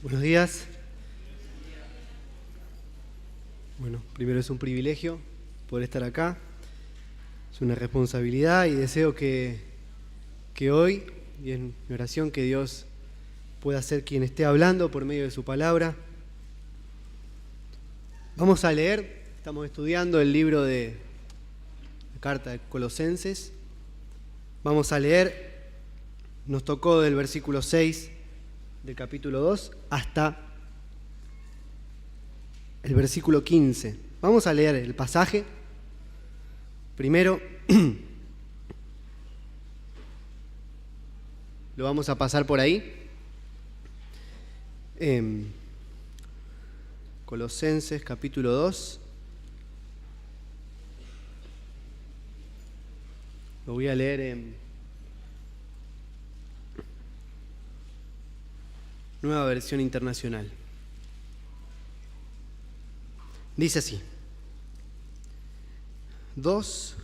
Buenos días. Bueno, primero es un privilegio poder estar acá. Es una responsabilidad y deseo que hoy, y en mi oración, que Dios pueda ser quien esté hablando por medio de su palabra. Vamos a leer, estamos estudiando el libro de la carta de Colosenses. Vamos a leer, nos tocó del versículo 6 del capítulo 2 hasta el versículo 15. Vamos a leer el pasaje. Primero, lo vamos a pasar por ahí. Colosenses capítulo 2. Lo voy a leer en Nueva Versión Internacional. Dice así. 2,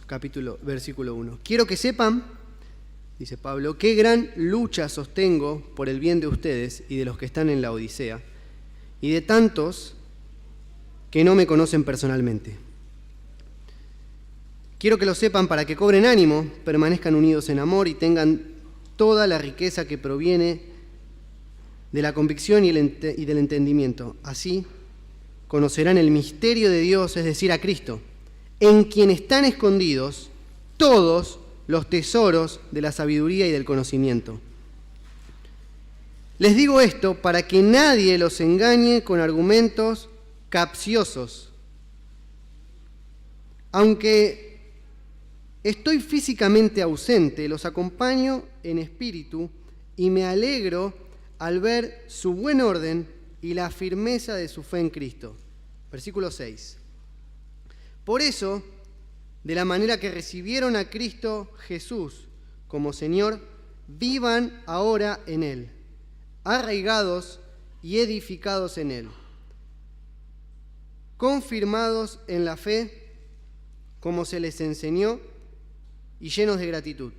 versículo 1. Quiero que sepan, dice Pablo, qué gran lucha sostengo por el bien de ustedes y de los que están en la Odisea, y de tantos que no me conocen personalmente. Quiero que lo sepan para que cobren ánimo, permanezcan unidos en amor y tengan toda la riqueza que proviene de la convicción y del entendimiento. Así conocerán el misterio de Dios, es decir, a Cristo, en quien están escondidos todos los tesoros de la sabiduría y del conocimiento. Les digo esto para que nadie los engañe con argumentos capciosos. Aunque estoy físicamente ausente, los acompaño en espíritu y me alegro al ver su buen orden y la firmeza de su fe en Cristo. Versículo 6. Por eso, de la manera que recibieron a Cristo Jesús como Señor, vivan ahora en Él, arraigados y edificados en Él, confirmados en la fe como se les enseñó y llenos de gratitud.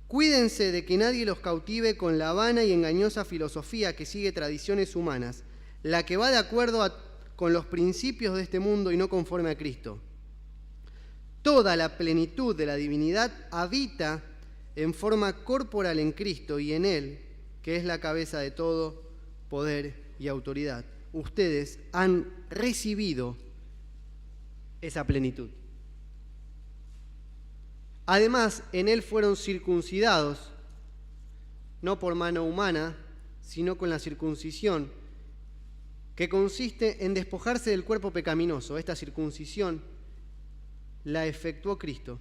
Cuídense de que nadie los cautive con la vana y engañosa filosofía que sigue tradiciones humanas, la que va de acuerdo con los principios de este mundo y no conforme a Cristo. Toda la plenitud de la divinidad habita en forma corporal en Cristo y en Él, que es la cabeza de todo poder y autoridad. Ustedes han recibido esa plenitud. Además, en Él fueron circuncidados, no por mano humana, sino con la circuncisión, que consiste en despojarse del cuerpo pecaminoso. Esta circuncisión la efectuó Cristo.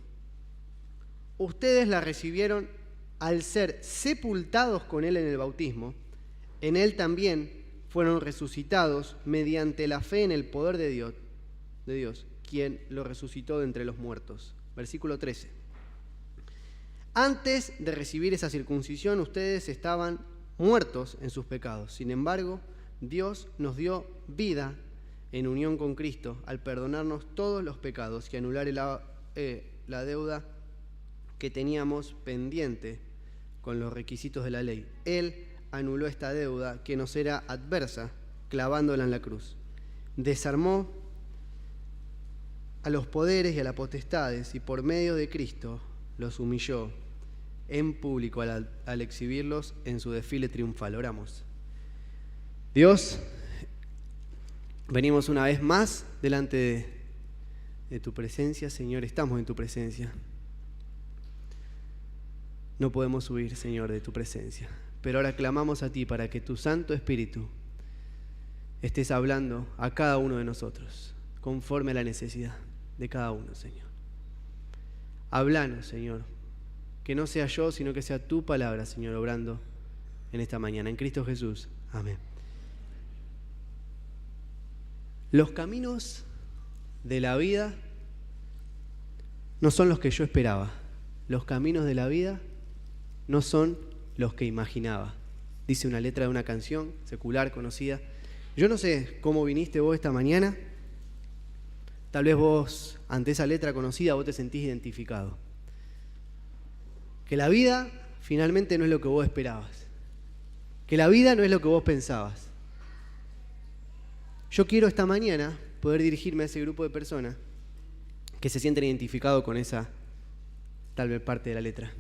Ustedes la recibieron al ser sepultados con Él en el bautismo. En Él también fueron resucitados mediante la fe en el poder de Dios, quien lo resucitó de entre los muertos. Versículo 13. Antes de recibir esa circuncisión, ustedes estaban muertos en sus pecados. Sin embargo, Dios nos dio vida en unión con Cristo al perdonarnos todos los pecados y anular la deuda que teníamos pendiente con los requisitos de la ley. Él anuló esta deuda que nos era adversa, clavándola en la cruz. Desarmó a los poderes y a las potestades y por medio de Cristo los humilló en público al exhibirlos en su desfile triunfal. Oramos. Dios, venimos una vez más delante de tu presencia, Señor. Estamos en tu presencia. No podemos huir, Señor, de tu presencia. Pero ahora clamamos a ti para que tu Santo Espíritu estés hablando a cada uno de nosotros, conforme a la necesidad de cada uno, Señor. Háblanos, Señor. Que no sea yo, sino que sea tu palabra, Señor, obrando en esta mañana. En Cristo Jesús. Amén. Los caminos de la vida no son los que yo esperaba. Los caminos de la vida no son los que imaginaba. Dice una letra de una canción secular conocida. Yo no sé cómo viniste vos esta mañana. Tal vez vos, ante esa letra conocida, vos te sentís identificado. Que la vida finalmente no es lo que vos esperabas. Que la vida no es lo que vos pensabas. Yo quiero esta mañana poder dirigirme a ese grupo de personas que se sienten identificados con esa tal vez parte de la letra.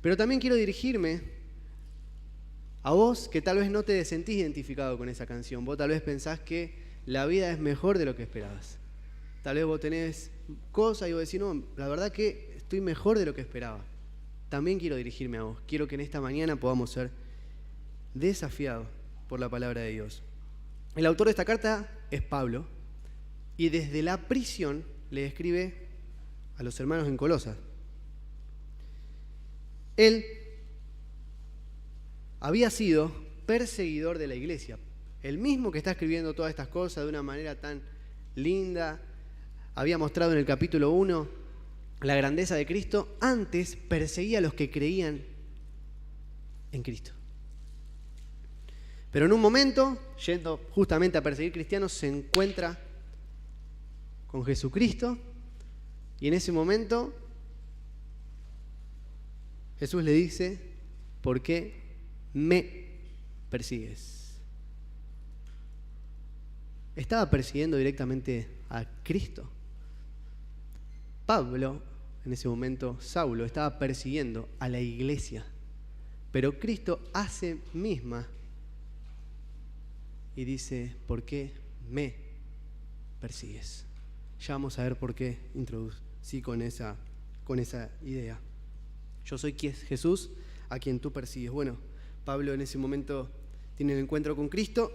Pero también quiero dirigirme a vos que tal vez no te sentís identificado con esa canción. Vos tal vez pensás que la vida es mejor de lo que esperabas. Tal vez vos tenés cosas y vos decís, no, la verdad que estoy mejor de lo que esperaba. También quiero dirigirme a vos. Quiero que en esta mañana podamos ser desafiados por la palabra de Dios. El autor de esta carta es Pablo y desde la prisión le escribe a los hermanos en Colosas. Él había sido perseguidor de la iglesia. El mismo que está escribiendo todas estas cosas de una manera tan linda, había mostrado en el capítulo 1 la grandeza de Cristo, antes perseguía a los que creían en Cristo. Pero en un momento, yendo justamente a perseguir cristianos, se encuentra con Jesucristo y en ese momento Jesús le dice, ¿por qué me persigues? Estaba persiguiendo directamente a Cristo. Pablo, en ese momento, Saulo, estaba persiguiendo a la iglesia. Pero Cristo hace misma y dice, ¿por qué me persigues? Ya vamos a ver por qué introducí con esa idea. Yo soy Jesús a quien tú persigues. Bueno, Pablo en ese momento tiene el encuentro con Cristo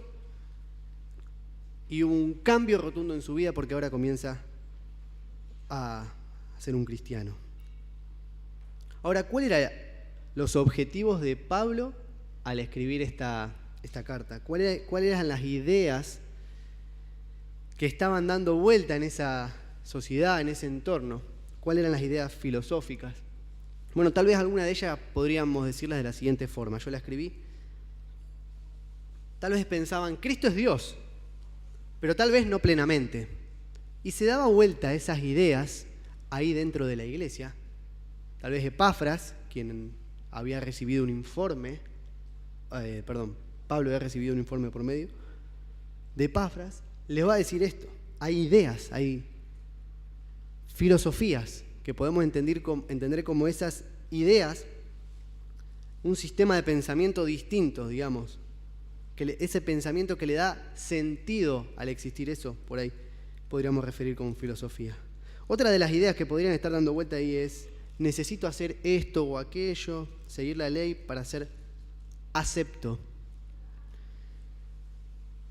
y hubo un cambio rotundo en su vida porque ahora comienza a ser un cristiano. Ahora, ¿cuáles eran los objetivos de Pablo al escribir esta carta? ¿Cuáles eran las ideas que estaban dando vuelta en esa sociedad, en ese entorno? ¿Cuáles eran las ideas filosóficas? Bueno, tal vez alguna de ellas podríamos decirlas de la siguiente forma. Yo la escribí. Tal vez pensaban, Cristo es Dios, pero tal vez no plenamente. Y se daba vuelta a esas ideas ahí dentro de la iglesia. Tal vez Epafras, quien había recibido un informe, Pablo había recibido un informe por medio de Epafras, les va a decir esto. Hay ideas, hay filosofías que podemos entender como esas ideas, un sistema de pensamiento distinto, digamos, ese pensamiento que le da sentido al existir, eso por ahí podríamos referir como filosofía. Otra de las ideas que podrían estar dando vuelta ahí es, necesito hacer esto o aquello, seguir la ley para ser acepto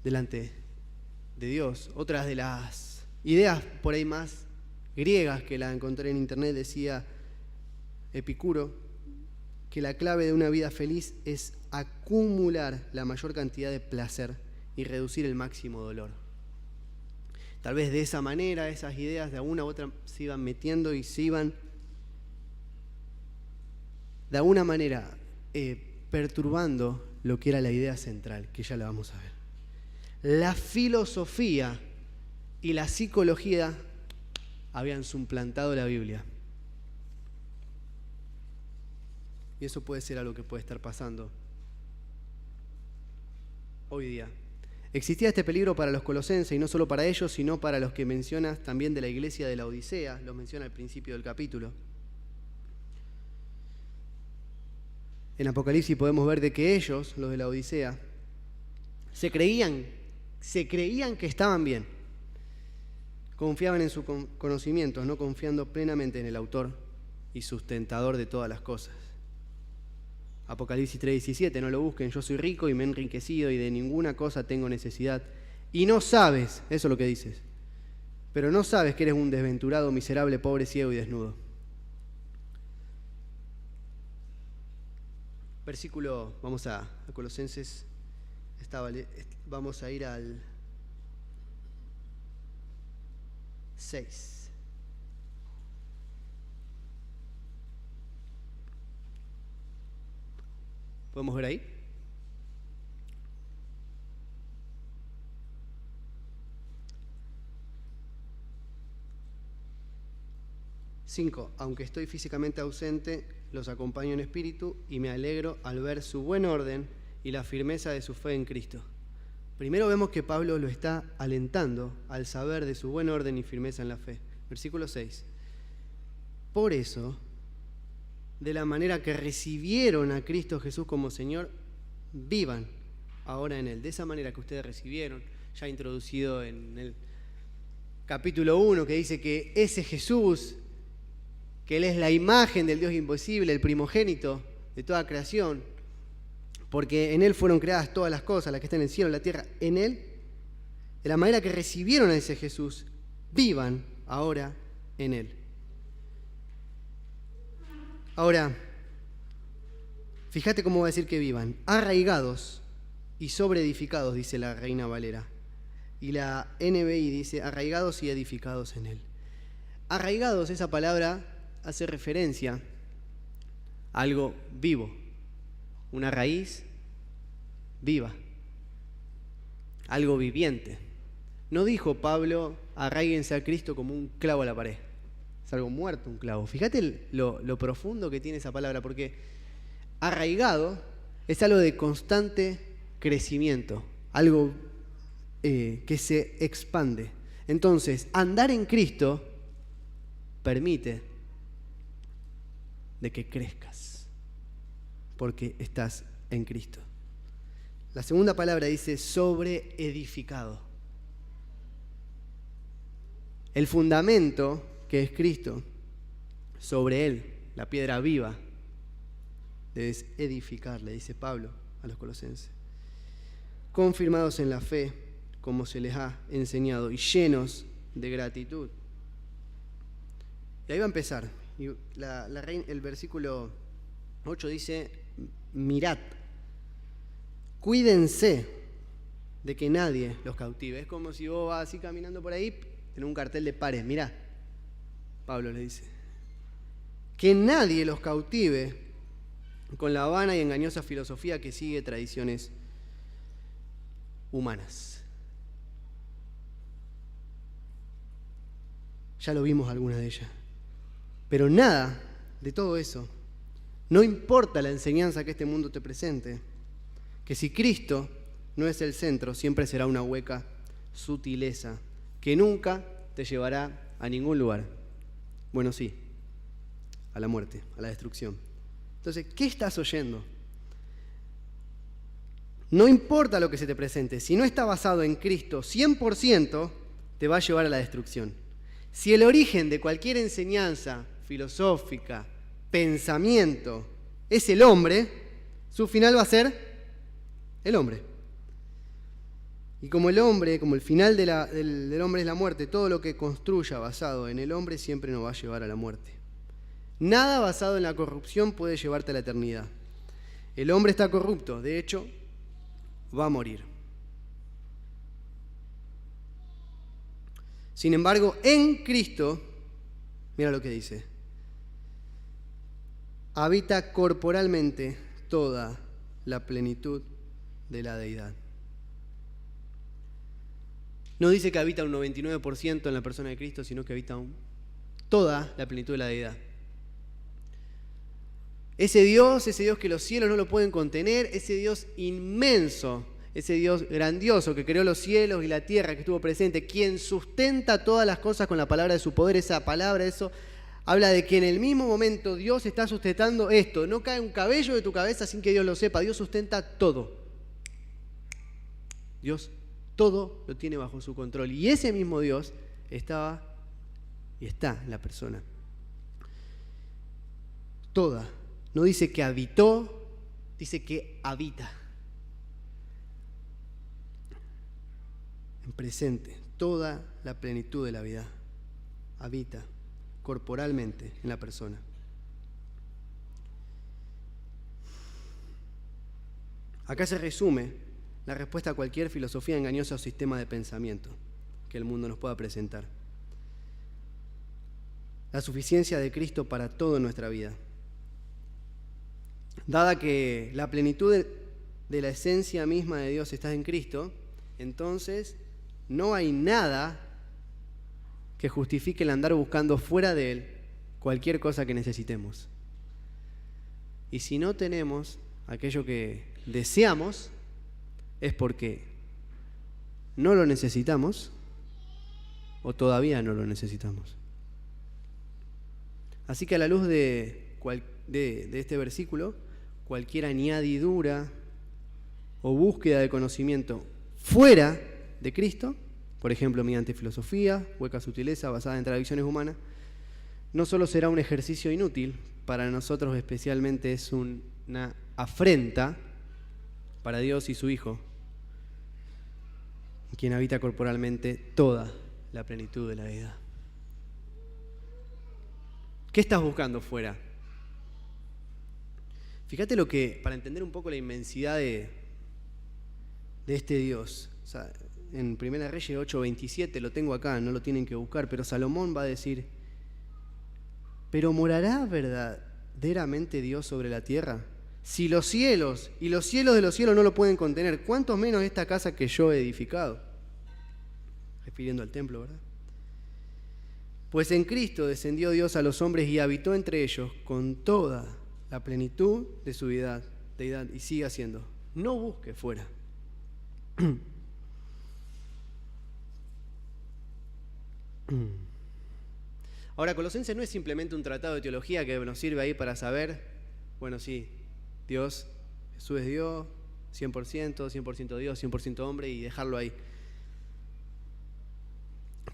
delante de Dios. Otras de las ideas por ahí más griegas que la encontré en internet decía Epicuro que la clave de una vida feliz es acumular la mayor cantidad de placer y reducir el máximo dolor. Tal vez de esa manera esas ideas de alguna u otra se iban metiendo y se iban de alguna manera perturbando lo que era la idea central, que ya la vamos a ver. La filosofía y la psicología habían suplantado la Biblia. Y eso puede ser algo que puede estar pasando hoy día. Existía este peligro para los colosenses, y no solo para ellos, sino para los que mencionas también de la iglesia de la Odisea, los menciona al principio del capítulo. En Apocalipsis podemos ver de que ellos, los de la Odisea, se creían que estaban bien. Confiaban en sus conocimientos, no confiando plenamente en el autor y sustentador de todas las cosas. Apocalipsis 3:17, no lo busquen, yo soy rico y me he enriquecido y de ninguna cosa tengo necesidad. Y no sabes, eso es lo que dices, pero no sabes que eres un desventurado, miserable, pobre, ciego y desnudo. Versículo, vamos a Colosenses, vamos a ir al 6. ¿Podemos ver ahí? Cinco. Aunque estoy físicamente ausente, los acompaño en espíritu y me alegro al ver su buen orden y la firmeza de su fe en Cristo. Primero vemos que Pablo lo está alentando al saber de su buen orden y firmeza en la fe. Versículo 6. Por eso, de la manera que recibieron a Cristo Jesús como Señor, vivan ahora en Él. De esa manera que ustedes recibieron, ya introducido en el capítulo 1, que dice que ese Jesús, que Él es la imagen del Dios imposible, el primogénito de toda creación, porque en Él fueron creadas todas las cosas, las que están en el cielo, en la tierra, en Él, de la manera que recibieron a ese Jesús, vivan ahora en Él. Ahora, fíjate cómo va a decir que vivan. Arraigados y sobreedificados, dice la Reina Valera. Y la NBI dice arraigados y edificados en Él. Arraigados, esa palabra hace referencia a algo vivo. Una raíz viva. Algo viviente. No dijo Pablo, arraíguense a Cristo como un clavo a la pared. Es algo muerto, un clavo. Fíjate lo profundo que tiene esa palabra, porque arraigado es algo de constante crecimiento, algo que se expande. Entonces, andar en Cristo permite de que crezcas, porque estás en Cristo. La segunda palabra dice sobreedificado. El fundamento que es Cristo, sobre Él, la piedra viva, debes edificar, le dice Pablo a los colosenses. Confirmados en la fe, como se les ha enseñado, y llenos de gratitud. Y ahí va a empezar. Y el versículo 8 dice, mirad, cuídense de que nadie los cautive. Es como si vos vas así caminando por ahí, en un cartel de pares, mirá. Pablo le dice, que nadie los cautive con la vana y engañosa filosofía que sigue tradiciones humanas. Ya lo vimos alguna de ellas. Pero nada de todo eso, no importa la enseñanza que este mundo te presente, que si Cristo no es el centro, siempre será una hueca sutileza que nunca te llevará a ningún lugar. Bueno, sí, a la muerte, a la destrucción. Entonces, ¿qué estás oyendo? No importa lo que se te presente, si no está basado en Cristo 100%, te va a llevar a la destrucción. Si el origen de cualquier enseñanza filosófica, pensamiento, es el hombre, su final va a ser el hombre. Y como el final del hombre es la muerte, todo lo que construya basado en el hombre siempre nos va a llevar a la muerte. Nada basado en la corrupción puede llevarte a la eternidad. El hombre está corrupto, de hecho, va a morir. Sin embargo, en Cristo, mira lo que dice, habita corporalmente toda la plenitud de la deidad. No dice que habita un 99% en la persona de Cristo, sino que habita toda la plenitud de la deidad. Ese Dios que los cielos no lo pueden contener, ese Dios inmenso, ese Dios grandioso que creó los cielos y la tierra, que estuvo presente, quien sustenta todas las cosas con la palabra de su poder, esa palabra, eso habla de que en el mismo momento Dios está sustentando esto. No cae un cabello de tu cabeza sin que Dios lo sepa. Dios sustenta todo. Dios todo lo tiene bajo su control. Y ese mismo Dios estaba y está en la persona. Toda. No dice que habitó, dice que habita. En presente, toda la plenitud de la vida habita corporalmente en la persona. Acá se resume la respuesta a cualquier filosofía engañosa o sistema de pensamiento que el mundo nos pueda presentar. La suficiencia de Cristo para todo en nuestra vida. Dada que la plenitud de la esencia misma de Dios está en Cristo, entonces no hay nada que justifique el andar buscando fuera de Él cualquier cosa que necesitemos. Y si no tenemos aquello que deseamos, es porque ¿No lo necesitamos o todavía no lo necesitamos? Así que a la luz de este versículo, cualquier añadidura o búsqueda de conocimiento fuera de Cristo, por ejemplo, mediante filosofía, hueca sutileza basada en tradiciones humanas, no solo será un ejercicio inútil, para nosotros especialmente es una afrenta para Dios y su Hijo, quien habita corporalmente toda la plenitud de la deidad. ¿Qué estás buscando fuera? Fíjate para entender un poco la inmensidad de este Dios. O sea, en 1 Reyes 8:27, lo tengo acá, no lo tienen que buscar, pero Salomón va a decir: ¿pero morará verdaderamente Dios sobre la tierra? Si los cielos y los cielos de los cielos no lo pueden contener, ¿cuánto menos esta casa que yo he edificado? Refiriendo al templo, ¿verdad? Pues en Cristo descendió Dios a los hombres y habitó entre ellos con toda la plenitud de su deidad, y sigue haciendo. No busque fuera. Ahora, Colosenses no es simplemente un tratado de teología que nos sirve ahí para saber, bueno, sí, Dios, Jesús es Dios, 100% Dios, 100% hombre, y dejarlo ahí.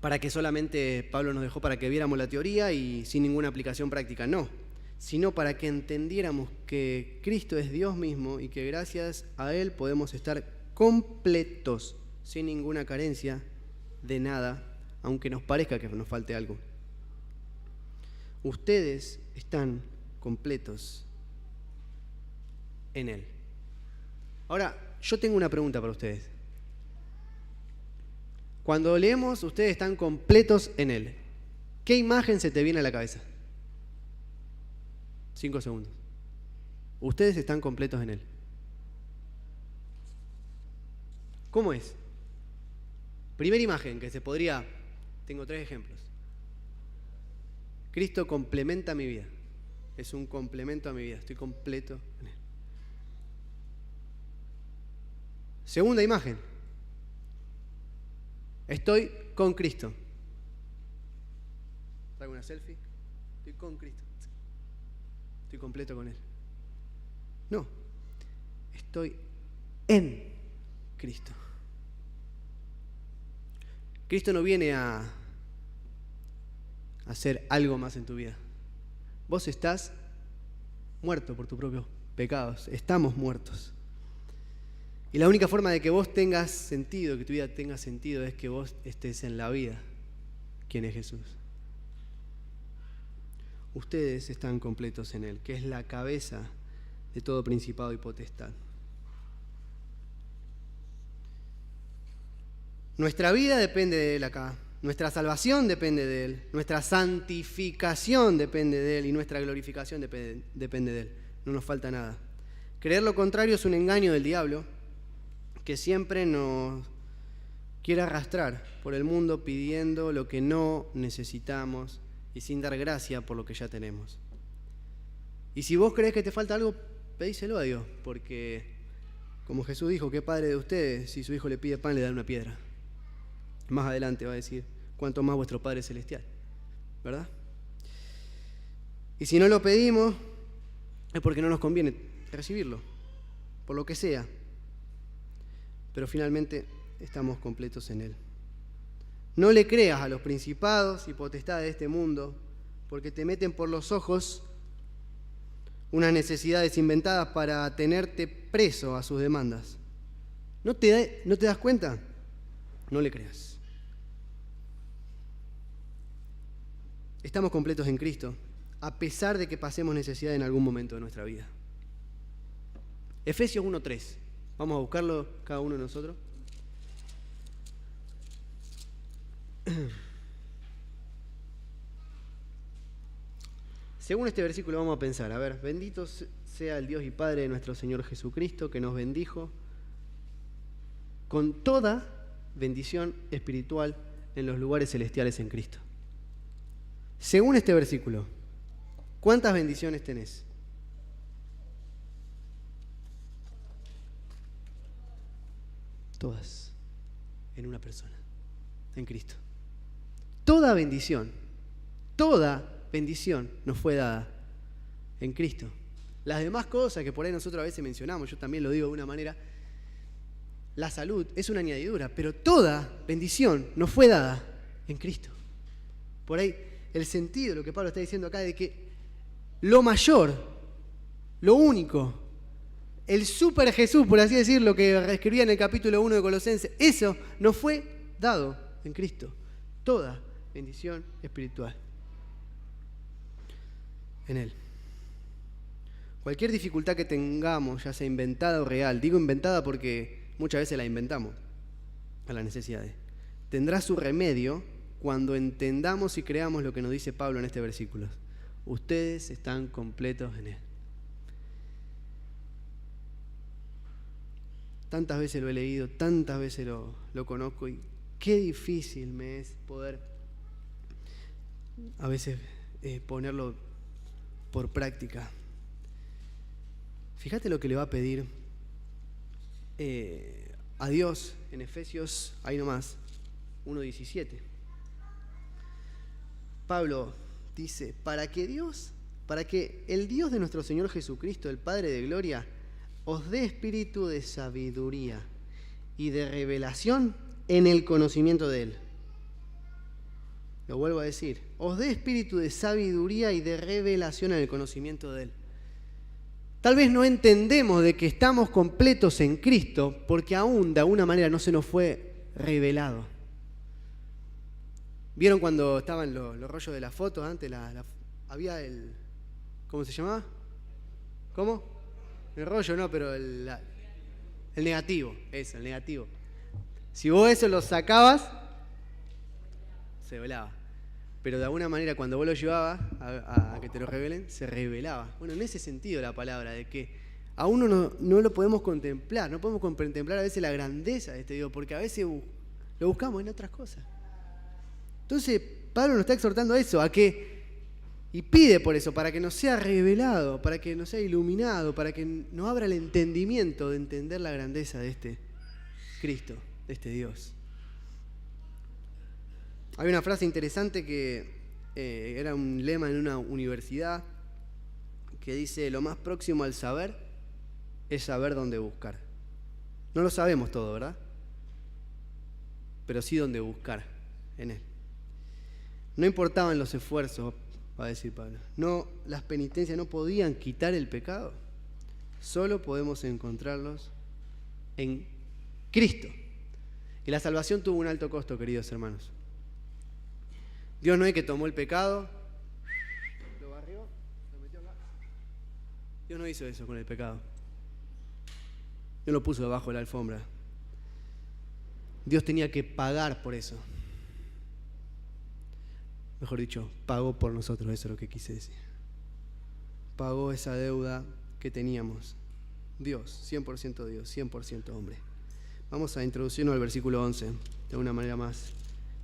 Para que solamente Pablo nos dejó para que viéramos la teoría y sin ninguna aplicación práctica, no, sino para que entendiéramos que Cristo es Dios mismo y que gracias a Él podemos estar completos, sin ninguna carencia de nada, aunque nos parezca que nos falte algo. Ustedes están completos en Él. Ahora, yo tengo una pregunta para ustedes. Cuando leemos, ustedes están completos en Él, ¿qué imagen se te viene a la cabeza? 5 segundos. Ustedes están completos en Él. ¿Cómo es? Primera imagen que se podría... Tengo 3 ejemplos. Cristo complementa mi vida. Es un complemento a mi vida. Estoy completo en Él. Segunda imagen. Estoy con Cristo. ¿Hago una selfie? Estoy con Cristo. Estoy completo con Él. No. Estoy en Cristo. Cristo no viene a hacer algo más en tu vida. Vos estás muerto por tus propios pecados. Estamos muertos. Y la única forma de que vos tengas sentido, que tu vida tenga sentido, es que vos estés en la vida. ¿Quién es Jesús? Ustedes están completos en Él, que es la cabeza de todo principado y potestad. Nuestra vida depende de Él acá. Nuestra salvación depende de Él. Nuestra santificación depende de Él. Y nuestra glorificación depende de Él. No nos falta nada. Creer lo contrario es un engaño del diablo, que siempre nos quiere arrastrar por el mundo pidiendo lo que no necesitamos y sin dar gracia por lo que ya tenemos. Y si vos crees que te falta algo, pedíselo a Dios, porque como Jesús dijo, ¿qué padre de ustedes si su hijo le pide pan le da una piedra? Más adelante va a decir, cuánto más vuestro Padre Celestial, ¿verdad? Y si no lo pedimos, es porque no nos conviene recibirlo, por lo que sea. Pero finalmente estamos completos en Él. No le creas a los principados y potestades de este mundo, porque te meten por los ojos unas necesidades inventadas para tenerte preso a sus demandas. ¿No te das cuenta? No le creas. Estamos completos en Cristo, a pesar de que pasemos necesidad en algún momento de nuestra vida. Efesios 1:3. Vamos a buscarlo cada uno de nosotros. Según este versículo vamos a pensar, a ver, bendito sea el Dios y Padre de nuestro Señor Jesucristo, que nos bendijo con toda bendición espiritual en los lugares celestiales en Cristo. Según este versículo, ¿cuántas bendiciones tenés? Todas. en una persona, en Cristo. Toda bendición nos fue dada en Cristo. Las demás cosas que por ahí nosotros a veces mencionamos, yo también lo digo de una manera, la salud es una añadidura, pero toda bendición nos fue dada en Cristo. Por ahí el sentido, lo que Pablo está diciendo acá, de que lo mayor, lo único, el super Jesús, por así decirlo, que escribía en el capítulo 1 de Colosenses, eso nos fue dado en Cristo. Toda bendición espiritual en Él. Cualquier dificultad que tengamos, ya sea inventada o real, digo inventada porque muchas veces la inventamos a las necesidades, tendrá su remedio cuando entendamos y creamos lo que nos dice Pablo en este versículo. Ustedes están completos en Él. Tantas veces lo he leído, tantas veces lo conozco y qué difícil me es poder a veces ponerlo por práctica. Fíjate lo que le va a pedir a Dios en Efesios, ahí nomás, 1:17. Pablo dice, para que el Dios de nuestro Señor Jesucristo, el Padre de gloria, os dé espíritu de sabiduría y de revelación en el conocimiento de Él. Lo vuelvo a decir, os dé espíritu de sabiduría y de revelación en el conocimiento de Él. Tal vez no entendemos de que estamos completos en Cristo porque aún de alguna manera no se nos fue revelado. ¿Vieron cuando estaban los rollos de las fotos antes? Había el... ¿Cómo se llamaba? ¿Cómo? El rollo no, pero el negativo. Eso, el negativo. Si vos eso lo sacabas, se velaba. Pero de alguna manera cuando vos lo llevabas a que te lo revelen, se revelaba. Bueno, en ese sentido la palabra, de que a uno no lo podemos contemplar, no podemos contemplar a veces la grandeza de este Dios, porque a veces lo buscamos en otras cosas. Entonces, Pablo nos está exhortando a eso, y pide por eso, para que nos sea revelado, para que nos sea iluminado, para que nos abra el entendimiento de entender la grandeza de este Cristo, de este Dios. Hay una frase interesante que era un lema en una universidad que dice, lo más próximo al saber es saber dónde buscar. No lo sabemos todo, ¿verdad? Pero sí dónde buscar en Él. No importaban los esfuerzos, va a decir Pablo. No, las penitencias no podían quitar el pecado. Solo podemos encontrarlos en Cristo. Y la salvación tuvo un alto costo, queridos hermanos. Dios no es que tomó el pecado, lo barrió, lo metió acá. Dios no hizo eso con el pecado. Dios lo puso debajo de la alfombra. Dios tenía que pagar por eso. Mejor dicho, pagó por nosotros, eso es lo que quise decir. Pagó esa deuda que teníamos. Dios, 100% Dios, 100% hombre. Vamos a introducirnos al versículo 11 de una manera más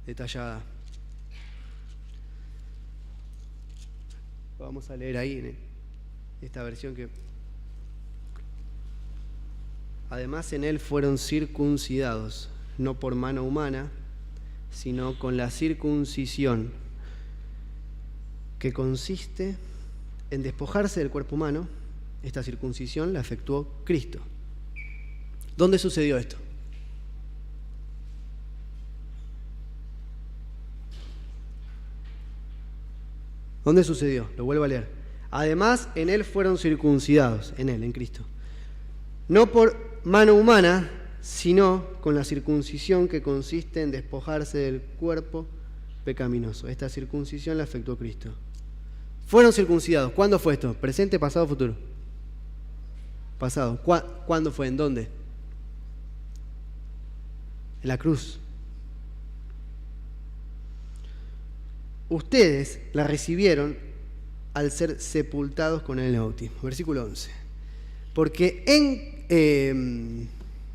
detallada. Vamos a leer ahí en esta versión que... Además en Él fueron circuncidados, no por mano humana, sino con la circuncisión, que consiste en despojarse del cuerpo humano. Esta circuncisión la efectuó Cristo. ¿Dónde sucedió esto? ¿Dónde sucedió? Lo vuelvo a leer. Además, en Él fueron circuncidados, en Él, en Cristo. No por mano humana, sino con la circuncisión que consiste en despojarse del cuerpo pecaminoso. Esta circuncisión la efectuó Cristo. Fueron circuncidados. ¿Cuándo fue esto? ¿Presente, pasado, futuro? Pasado. ¿Cuándo fue? ¿En dónde? En la cruz. Ustedes la recibieron al ser sepultados con Él en el bautismo. Versículo 11. Porque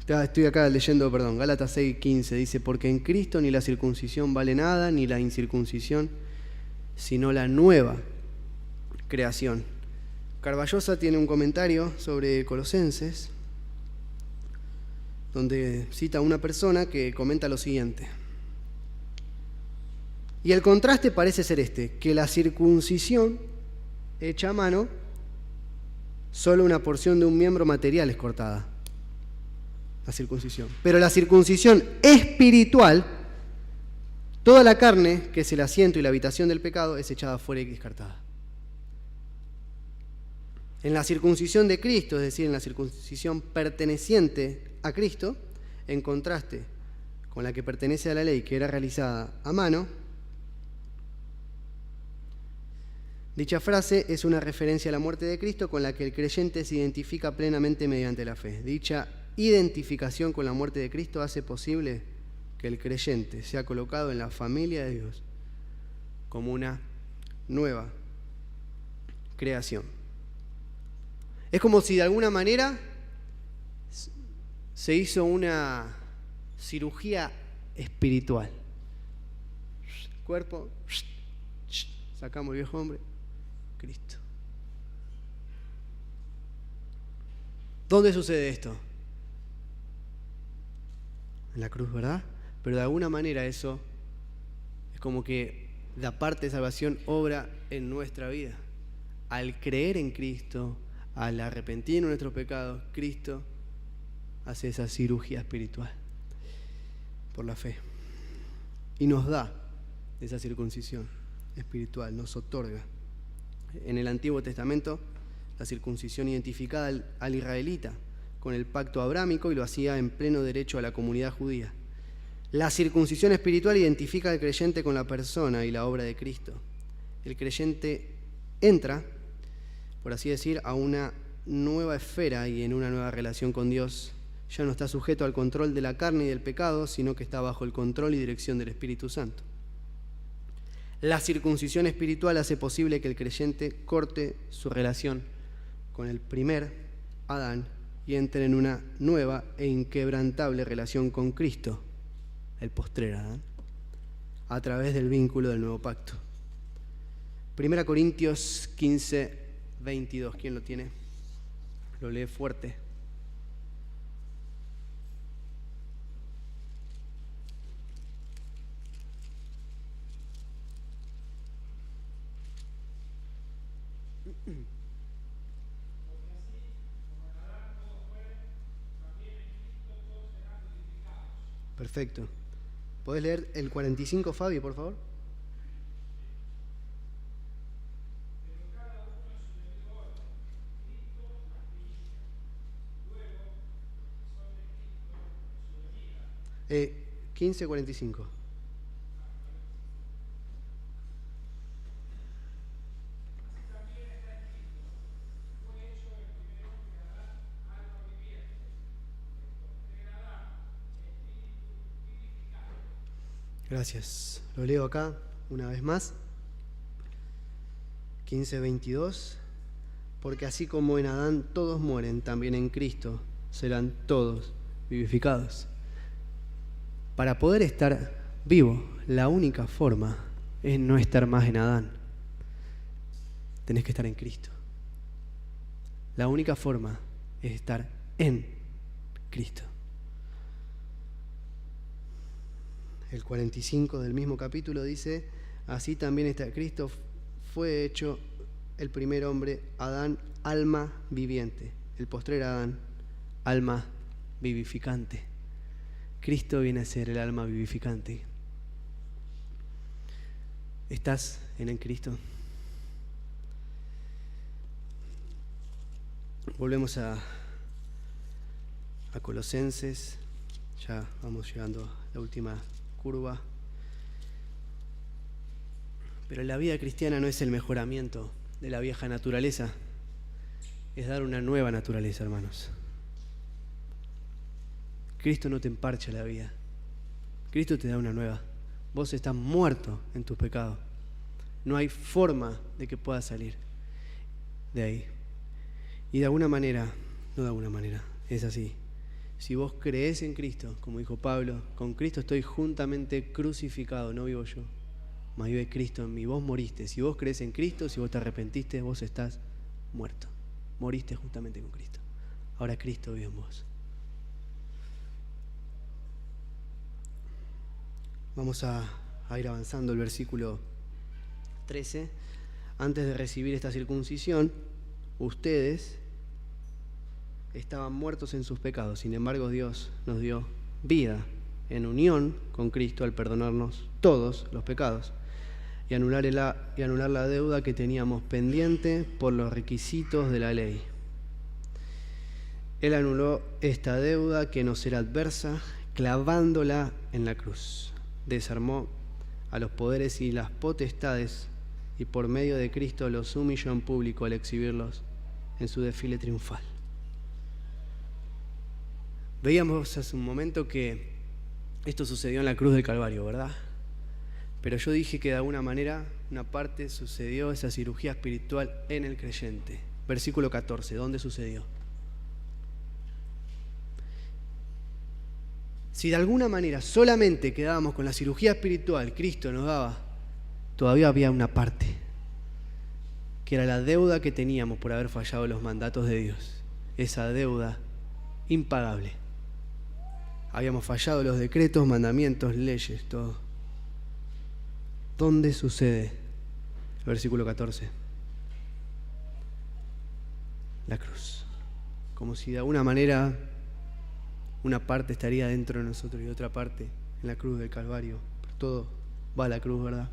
estoy acá leyendo, Gálatas 6:15, dice, porque en Cristo ni la circuncisión vale nada, ni la incircuncisión, sino la nueva creación. Carballosa tiene un comentario sobre Colosenses, donde cita a una persona que comenta lo siguiente. Y el contraste parece ser este, que la circuncisión hecha a mano, solo una porción de un miembro material es cortada, la circuncisión. Pero la circuncisión espiritual, toda la carne, que es el asiento y la habitación del pecado, es echada fuera y descartada. En la circuncisión de Cristo, es decir, en la circuncisión perteneciente a Cristo, en contraste con la que pertenece a la ley, que era realizada a mano, dicha frase es una referencia a la muerte de Cristo con la que el creyente se identifica plenamente mediante la fe. Dicha identificación con la muerte de Cristo hace posible que el creyente sea colocado en la familia de Dios como una nueva creación. Es como si de alguna manera se hizo una cirugía espiritual. Cuerpo, sacamos el viejo hombre, Cristo. ¿Dónde sucede esto? En la cruz, ¿verdad? Pero de alguna manera eso es como que la parte de salvación obra en nuestra vida. Al creer en Cristo, al arrepentirnos de nuestros pecados, Cristo hace esa cirugía espiritual por la fe. Y nos da esa circuncisión espiritual, nos otorga. En el Antiguo Testamento, la circuncisión identificada al israelita con el pacto abrámico y lo hacía en pleno derecho a la comunidad judía. La circuncisión espiritual identifica al creyente con la persona y la obra de Cristo. El creyente entra, por así decir, a una nueva esfera y en una nueva relación con Dios. Ya no está sujeto al control de la carne y del pecado, sino que está bajo el control y dirección del Espíritu Santo. La circuncisión espiritual hace posible que el creyente corte su relación con el primer Adán y entre en una nueva e inquebrantable relación con Cristo, el postrer Adán, a través del vínculo del nuevo pacto. 1 Corintios 15, 22. ¿Quién lo tiene? Lo lee fuerte. Perfecto. ¿Podés leer el 45, Fabi, por favor? Eh, 15:45. Gracias. Lo leo acá una vez más. 15:22. Porque así como en Adán todos mueren, también en Cristo serán todos vivificados. Para poder estar vivo, la única forma es no estar más en Adán. Tenés que estar en Cristo. La única forma es estar en Cristo. El 45 del mismo capítulo dice: así también está Cristo, fue hecho el primer hombre, Adán, alma viviente. El postrer Adán, alma vivificante. Cristo viene a ser el alma vivificante. ¿Estás en Cristo? Volvemos a Colosenses. Ya vamos llegando a la última curva. Pero la vida cristiana no es el mejoramiento de la vieja naturaleza, es dar una nueva naturaleza, hermanos. Cristo no te emparcha la vida, Cristo te da una nueva. Vos estás muerto en tus pecados, no hay forma de que puedas salir de ahí. Y de alguna manera, no de alguna manera, es así. Si vos creés en Cristo, como dijo Pablo, con Cristo estoy juntamente crucificado, no vivo yo, mas vive Cristo en mí. Vos moriste. Si vos creés en Cristo, si vos te arrepentiste, vos estás muerto. Moriste juntamente con Cristo. Ahora Cristo vive en vos. Vamos a ir avanzando el versículo 13. Antes de recibir esta circuncisión, ustedes estaban muertos en sus pecados. Sin embargo, Dios nos dio vida en unión con Cristo al perdonarnos todos los pecados y anular la deuda que teníamos pendiente por los requisitos de la ley. Él anuló esta deuda que nos era adversa, clavándola en la cruz. Desarmó a los poderes y las potestades y por medio de Cristo los humilló en público al exhibirlos en su desfile triunfal. Veíamos hace un momento que esto sucedió en la cruz del Calvario, ¿verdad? Pero yo dije que de alguna manera una parte sucedió, esa cirugía espiritual en el creyente. Versículo 14, ¿dónde sucedió? Si de alguna manera solamente quedábamos con la cirugía espiritual, Cristo nos daba, todavía había una parte, que era la deuda que teníamos por haber fallado los mandatos de Dios. Esa deuda impagable. Habíamos fallado los decretos, mandamientos, leyes, todo. ¿Dónde sucede? Versículo 14. La cruz. Como si de alguna manera una parte estaría dentro de nosotros y otra parte en la cruz del Calvario. Pero todo va a la cruz, ¿verdad?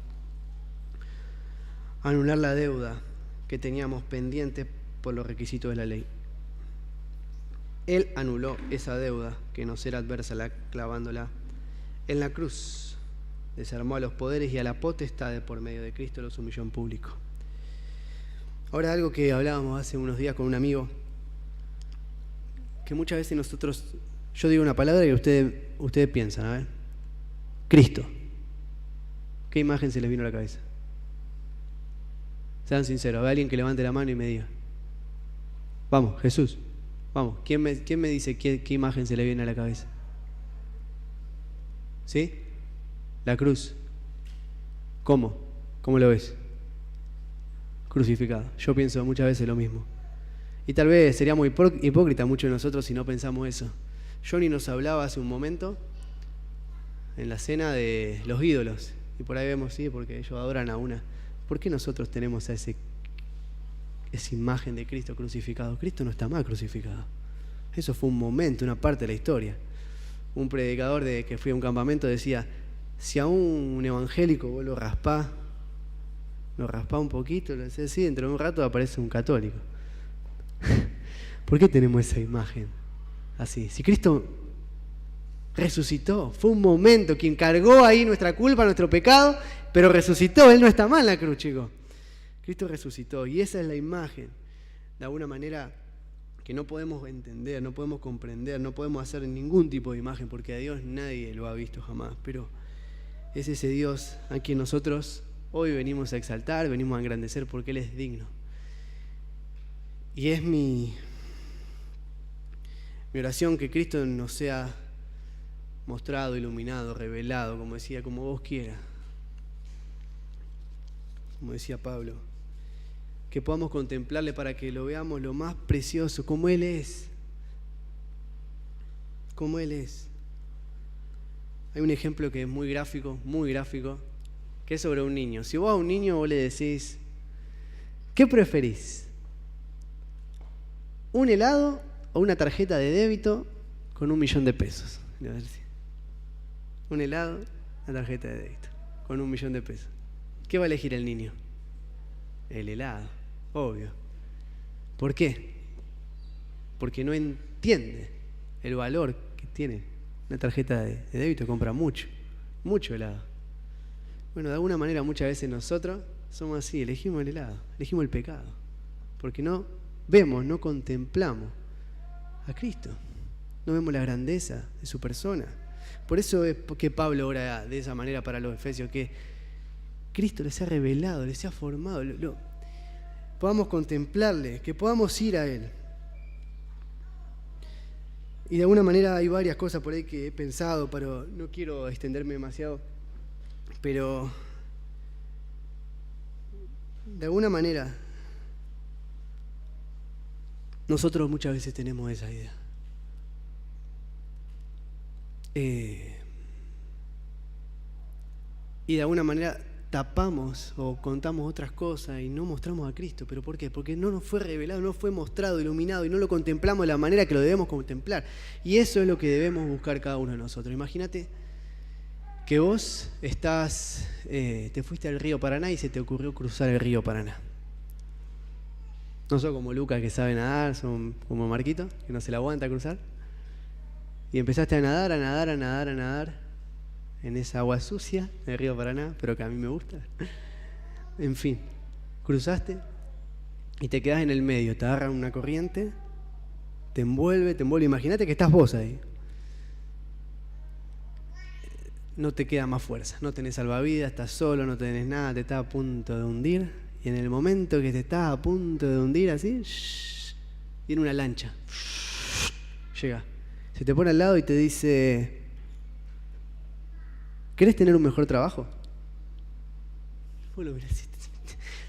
Anular la deuda que teníamos pendiente por los requisitos de la ley. Él anuló esa deuda que nos era adversa, clavándola en la cruz. Desarmó a los poderes y a la potestad por medio de Cristo, los humilló en público. Ahora, algo que hablábamos hace unos días con un amigo, que muchas veces nosotros, yo digo una palabra y ustedes piensan, a ver, Cristo. ¿Qué imagen se les vino a la cabeza? Sean sinceros, a ver, alguien que levante la mano y me diga. Vamos, Jesús. Vamos, ¿quién me dice qué imagen se le viene a la cabeza? ¿Sí? La cruz. ¿Cómo? ¿Cómo lo ves? Crucificado. Yo pienso muchas veces lo mismo. Y tal vez seríamos hipócritas muchos de nosotros si no pensamos eso. Johnny nos hablaba hace un momento en la cena de los ídolos. Y por ahí vemos, sí, porque ellos adoran a una. ¿Por qué nosotros tenemos esa imagen de Cristo crucificado? Cristo no está más crucificado. Eso fue un momento, una parte de la historia. Un predicador que fue a un campamento decía, si a un evangélico vos lo raspás un poquito, lo haces así, dentro de un rato aparece un católico. ¿Por qué tenemos esa imagen así? Si Cristo resucitó, fue un momento, quien cargó ahí nuestra culpa, nuestro pecado, pero resucitó. Él no está mal en la cruz, chicos. Cristo resucitó y esa es la imagen, de alguna manera, que no podemos entender, no podemos comprender, no podemos hacer ningún tipo de imagen, porque a Dios nadie lo ha visto jamás, pero es ese Dios a quien nosotros hoy venimos a exaltar, venimos a engrandecer, porque Él es digno. Y es mi oración que Cristo nos sea mostrado, iluminado, revelado, como decía, como vos quieras. Como decía Pablo, que podamos contemplarle para que lo veamos lo más precioso, como Él es. Como Él es. Hay un ejemplo que es muy gráfico, que es sobre un niño. Si vos a un niño vos le decís, ¿qué preferís? ¿Un helado o una tarjeta de débito con 1.000.000 de pesos? Un helado, una tarjeta de débito con 1.000.000 de pesos. ¿Qué va a elegir el niño? El helado, obvio. ¿Por qué? Porque no entiende el valor que tiene una tarjeta de débito. Compra mucho helado. Bueno, de alguna manera muchas veces nosotros somos así, elegimos el helado, elegimos el pecado, porque no vemos, no contemplamos a Cristo, no vemos la grandeza de su persona. Por eso es que Pablo ora de esa manera para los efesios, que Cristo les ha revelado, les ha formado, podamos contemplarle, que podamos ir a Él. Y de alguna manera hay varias cosas por ahí que he pensado, pero no quiero extenderme demasiado, pero de alguna manera nosotros muchas veces tenemos esa idea. y de alguna manera tapamos o contamos otras cosas y no mostramos a Cristo. ¿Pero por qué? Porque no nos fue revelado, no fue mostrado, iluminado y no lo contemplamos de la manera que lo debemos contemplar. Y eso es lo que debemos buscar cada uno de nosotros. Imagínate que vos te fuiste al río Paraná y se te ocurrió cruzar el río Paraná. No sos como Lucas que sabe nadar, son como Marquito, que no se la aguanta cruzar. Y empezaste a nadar en esa agua sucia del río Paraná, pero que a mí me gusta. En fin, cruzaste y te quedás en el medio, te agarra una corriente, te envuelve. Imagínate que estás vos ahí. No te queda más fuerza, no tenés salvavidas, estás solo, no tenés nada, te estás a punto de hundir. Y en el momento que te estás a punto de hundir así, viene una lancha. Llega. Se te pone al lado y te dice: ¿querés tener un mejor trabajo? Vos lo mirás así,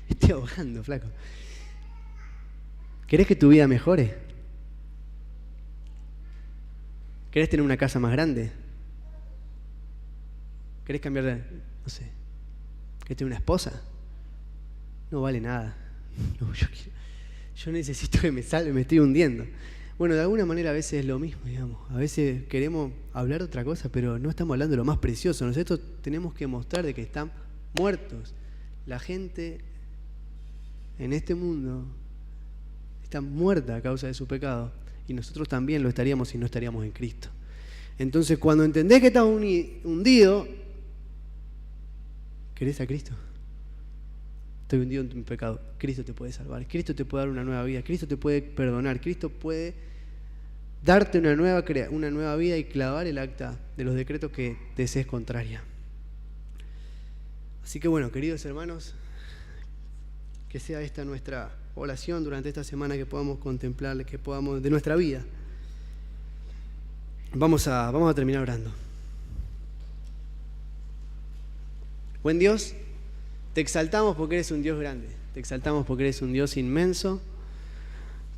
me estoy ahogando, flaco. ¿Querés que tu vida mejore? ¿Querés tener una casa más grande? ¿Querés cambiar de, no sé, querés tener una esposa? No vale nada. No, yo necesito que me salve, me estoy hundiendo. Bueno, de alguna manera a veces es lo mismo, digamos. A veces queremos hablar de otra cosa, pero no estamos hablando de lo más precioso. Nosotros tenemos que mostrar de que están muertos. La gente en este mundo está muerta a causa de su pecado. Y nosotros también lo estaríamos si no estaríamos en Cristo. Entonces, cuando entendés que estás hundido, ¿querés a Cristo? Estoy hundido en mi pecado. Cristo te puede salvar. Cristo te puede dar una nueva vida. Cristo te puede perdonar. Cristo puede darte una nueva vida y clavar el acta de los decretos que desees contraria. Así que bueno, queridos hermanos, que sea esta nuestra oración durante esta semana, que podamos contemplar, que podamos de nuestra vida. Vamos a terminar orando. Buen Dios, te exaltamos porque eres un Dios grande, te exaltamos porque eres un Dios inmenso,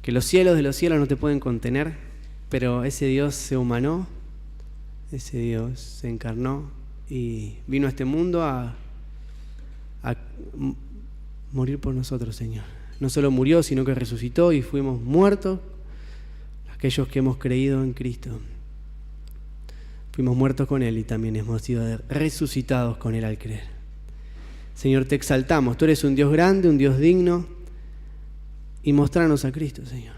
que los cielos de los cielos no te pueden contener, pero ese Dios se humanó, ese Dios se encarnó y vino a este mundo a morir por nosotros, Señor. No solo murió, sino que resucitó y fuimos muertos, aquellos que hemos creído en Cristo. Fuimos muertos con Él y también hemos sido resucitados con Él al creer. Señor, te exaltamos. Tú eres un Dios grande, un Dios digno. Y mostrarnos a Cristo, Señor,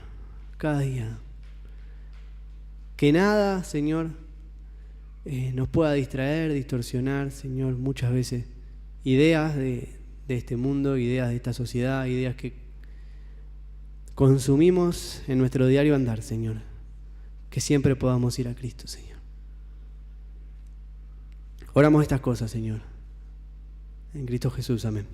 cada día. Que nada, Señor, nos pueda distraer, distorsionar, Señor, muchas veces ideas de este mundo, ideas de esta sociedad, ideas que consumimos en nuestro diario andar, Señor. Que siempre podamos ir a Cristo, Señor. Oramos estas cosas, Señor. En Cristo Jesús, amén.